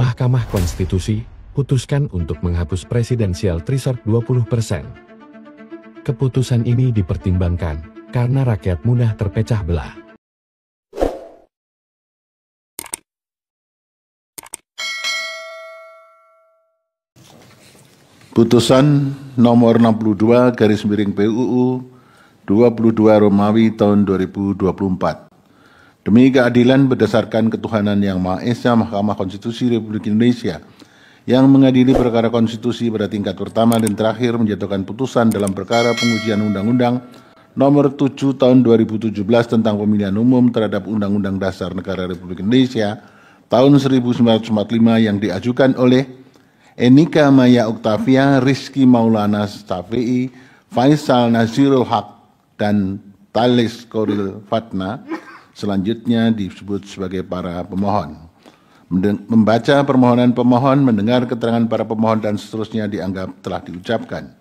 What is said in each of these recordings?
Mahkamah Konstitusi putuskan untuk menghapus presidensial threshold 20%. Keputusan ini dipertimbangkan karena rakyat mudah terpecah belah. Putusan nomor 62 garis miring PUU 22 Romawi tahun 2024. Demi keadilan berdasarkan ketuhanan yang Maha Esa, Mahkamah Konstitusi Republik Indonesia yang mengadili perkara konstitusi pada tingkat pertama dan terakhir menjatuhkan putusan dalam perkara pengujian Undang-Undang nomor 7 tahun 2017 tentang pemilihan umum terhadap Undang-Undang Dasar Negara Republik Indonesia tahun 1945 yang diajukan oleh Enika Maya Oktavia, Rizky Maulana Syafi'i, Faisal Nazirul Haq, dan Talis Koril Fatna, selanjutnya disebut sebagai para pemohon. Membaca permohonan pemohon, mendengar keterangan para pemohon, dan seterusnya dianggap telah diucapkan.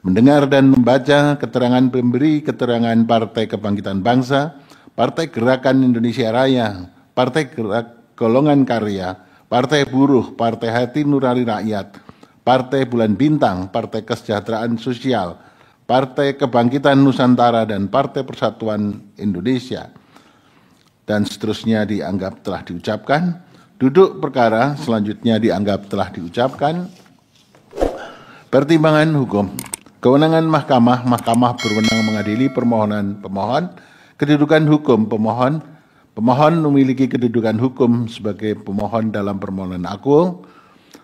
Mendengar dan membaca keterangan pemberi keterangan Partai Kebangkitan Bangsa, Partai Gerakan Indonesia Raya, Partai Golongan Karya, Partai Buruh, Partai Hati Nurani Rakyat, Partai Bulan Bintang, Partai Kesejahteraan Sosial, Partai Kebangkitan Nusantara, dan Partai Persatuan Indonesia, dan seterusnya dianggap telah diucapkan. Duduk perkara selanjutnya dianggap telah diucapkan. Pertimbangan hukum. Kewenangan mahkamah. Mahkamah berwenang mengadili permohonan pemohon. Kedudukan hukum pemohon. Pemohon memiliki kedudukan hukum sebagai pemohon dalam permohonan aku.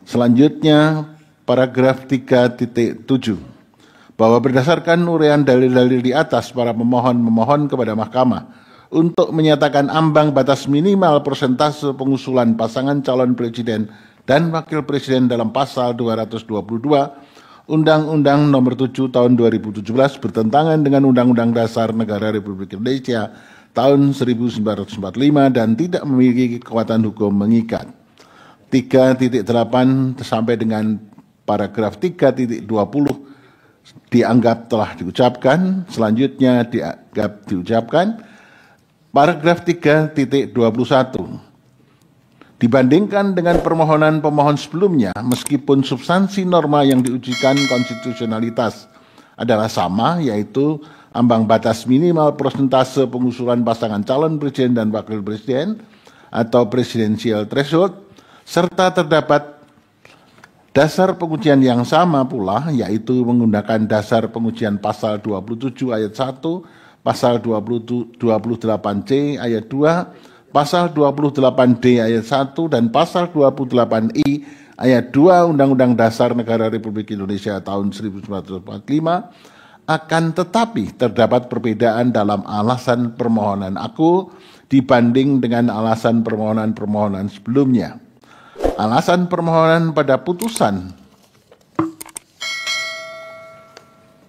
Selanjutnya, paragraf 3.7. Bahwa berdasarkan uraian dalil-dalil di atas, para pemohon memohon kepada mahkamah untuk menyatakan ambang batas minimal persentase pengusulan pasangan calon presiden dan wakil presiden dalam pasal 222 Undang-Undang nomor 7 tahun 2017 bertentangan dengan Undang-Undang Dasar Negara Republik Indonesia tahun 1945 dan tidak memiliki kekuatan hukum mengikat. 3.8 sampai dengan paragraf 3.20 dianggap telah diucapkan, selanjutnya dianggap diucapkan. Paragraf 3.21. Dibandingkan dengan permohonan pemohon sebelumnya, meskipun substansi norma yang diujikan konstitusionalitas adalah sama, yaitu ambang batas minimal persentase pengusulan pasangan calon presiden dan wakil presiden atau presidensial threshold, serta terdapat dasar pengujian yang sama pula, yaitu menggunakan dasar pengujian pasal 27 ayat 1, pasal 28C ayat 2, pasal 28D ayat 1, dan pasal 28I ayat 2 Undang-Undang Dasar Negara Republik Indonesia tahun 1945, akan tetapi terdapat perbedaan dalam alasan permohonan aku dibanding dengan alasan permohonan-permohonan sebelumnya. Alasan permohonan pada putusan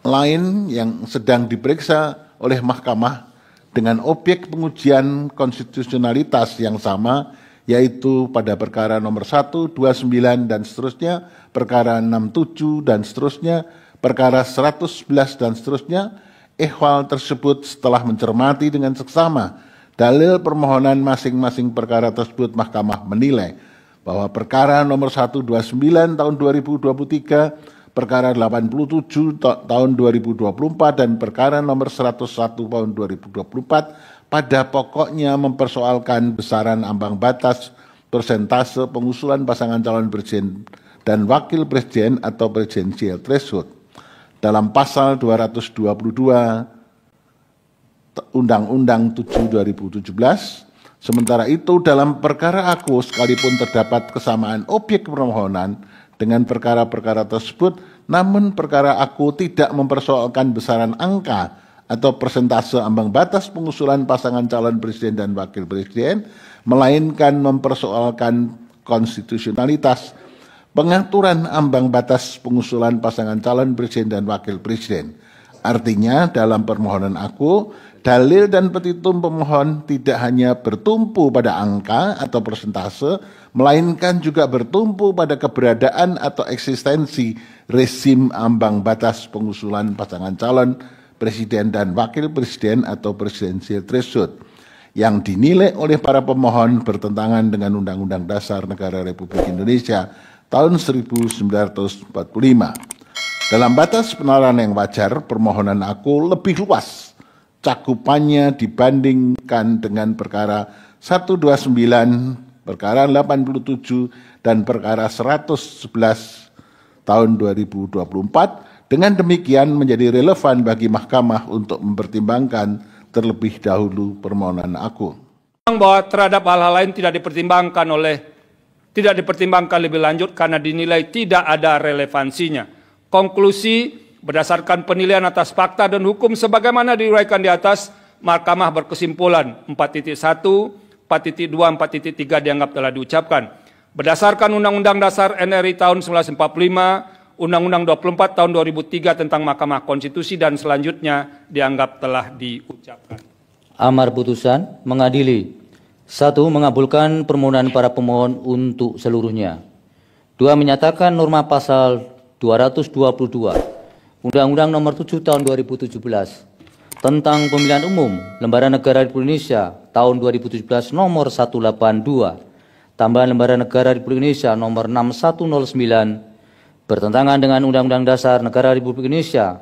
lain yang sedang diperiksa oleh mahkamah dengan objek pengujian konstitusionalitas yang sama, yaitu pada perkara nomor 1, 29 dan seterusnya, perkara 67 dan seterusnya, perkara 111 dan seterusnya. Ehwal tersebut setelah mencermati dengan seksama dalil permohonan masing-masing perkara tersebut, mahkamah menilai bahwa perkara nomor 129 tahun 2023, perkara 87 tahun 2024, dan perkara nomor 101 tahun 2024 pada pokoknya mempersoalkan besaran ambang batas persentase pengusulan pasangan calon presiden dan wakil presiden atau presidensial threshold dalam pasal 222 Undang-Undang 7 2017. Sementara itu dalam perkara aku, sekalipun terdapat kesamaan objek permohonan dengan perkara-perkara tersebut, namun perkara aku tidak mempersoalkan besaran angka atau persentase ambang batas pengusulan pasangan calon presiden dan wakil presiden, melainkan mempersoalkan konstitusionalitas pengaturan ambang batas pengusulan pasangan calon presiden dan wakil presiden. Artinya dalam permohonan aku, dalil dan petitum pemohon tidak hanya bertumpu pada angka atau persentase, melainkan juga bertumpu pada keberadaan atau eksistensi rezim ambang batas pengusulan pasangan calon presiden dan wakil presiden atau presidensial threshold yang dinilai oleh para pemohon bertentangan dengan Undang-Undang Dasar Negara Republik Indonesia tahun 1945. Dalam batas penalaran yang wajar, permohonan aku lebih luas cakupannya dibandingkan dengan perkara 129, perkara 87, dan perkara 111 tahun 2024. Dengan demikian menjadi relevan bagi Mahkamah untuk mempertimbangkan terlebih dahulu permohonan aku. Bahwa terhadap hal-hal lain tidak dipertimbangkan lebih lanjut karena dinilai tidak ada relevansinya. Konklusi, berdasarkan penilaian atas fakta dan hukum sebagaimana diuraikan di atas, Mahkamah berkesimpulan 4.1, 4.2, 4.3 dianggap telah diucapkan. Berdasarkan Undang-Undang Dasar NRI tahun 1945, Undang-Undang 24 tahun 2003 tentang Mahkamah Konstitusi dan selanjutnya dianggap telah diucapkan. Amar putusan mengadili: 1. Mengabulkan permohonan para pemohon untuk seluruhnya. 2. Menyatakan norma pasal 222 Undang-Undang Nomor 7 Tahun 2017 tentang Pemilihan Umum Lembaran Negara Republik Indonesia tahun 2017 Nomor 182 tambahan Lembaran Negara Republik Indonesia Nomor 6109 bertentangan dengan Undang-Undang Dasar Negara Republik Indonesia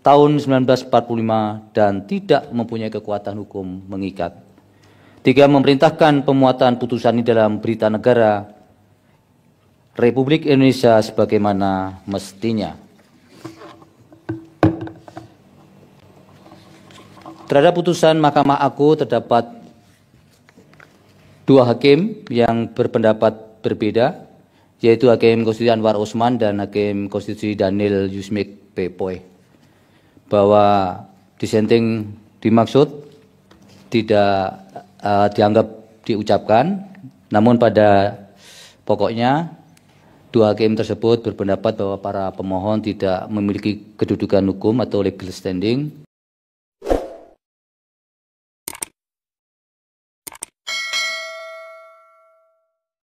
tahun 1945 dan tidak mempunyai kekuatan hukum mengikat. 3. Memerintahkan pemuatan putusan ini dalam Berita Negara Republik Indonesia sebagaimana mestinya. Terhadap putusan Mahkamah Agung terdapat 2 hakim yang berpendapat berbeda, yaitu Hakim Konstitusi Anwar Osman dan Hakim Konstitusi Daniel Yusmik Pepoe, bahwa dissenting dimaksud tidak dianggap diucapkan, namun pada pokoknya 2 hakim tersebut berpendapat bahwa para pemohon tidak memiliki kedudukan hukum atau legal standing